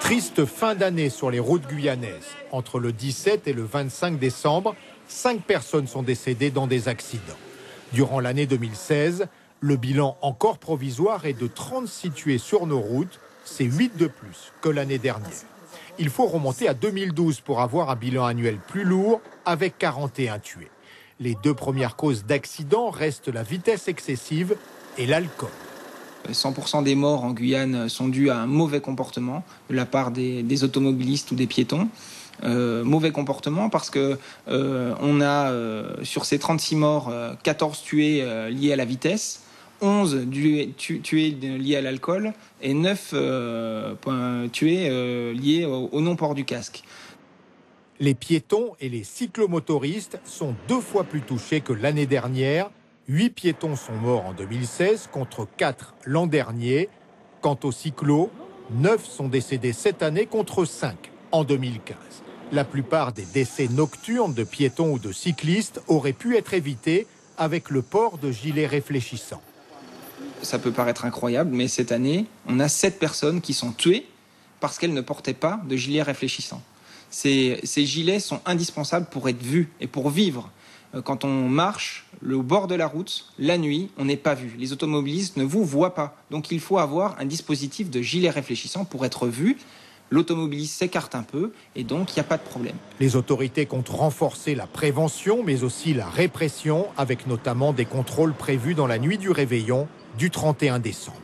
Triste fin d'année sur les routes guyanaises. Entre le 17 et le 25 décembre, 5 personnes sont décédées dans des accidents. Durant l'année 2016, le bilan encore provisoire est de 36 tués sur nos routes. C'est 8 de plus que l'année dernière. Il faut remonter à 2012 pour avoir un bilan annuel plus lourd, avec 41 tués. Les 2 premières causes d'accidents restent la vitesse excessive et l'alcool. 100% des morts en Guyane sont dus à un mauvais comportement de la part des automobilistes ou des piétons. Mauvais comportement parce que on a sur ces 36 morts 14 tués liés à la vitesse, 11 tués liés à l'alcool et 9 tués liés au non-port du casque. Les piétons et les cyclomotoristes sont 2 fois plus touchés que l'année dernière. 8 piétons sont morts en 2016 contre 4 l'an dernier. Quant aux cyclos, 9 sont décédés cette année contre 5 en 2015. La plupart des décès nocturnes de piétons ou de cyclistes auraient pu être évités avec le port de gilets réfléchissants. Ça peut paraître incroyable, mais cette année, on a 7 personnes qui sont tuées parce qu'elles ne portaient pas de gilets réfléchissants. Ces gilets sont indispensables pour être vus et pour vivre. Quand on marche au bord de la route, la nuit, on n'est pas vu. Les automobilistes ne vous voient pas. Donc il faut avoir un dispositif de gilet réfléchissant pour être vu. L'automobiliste s'écarte un peu et donc il n'y a pas de problème. Les autorités comptent renforcer la prévention mais aussi la répression avec notamment des contrôles prévus dans la nuit du réveillon du 31 décembre.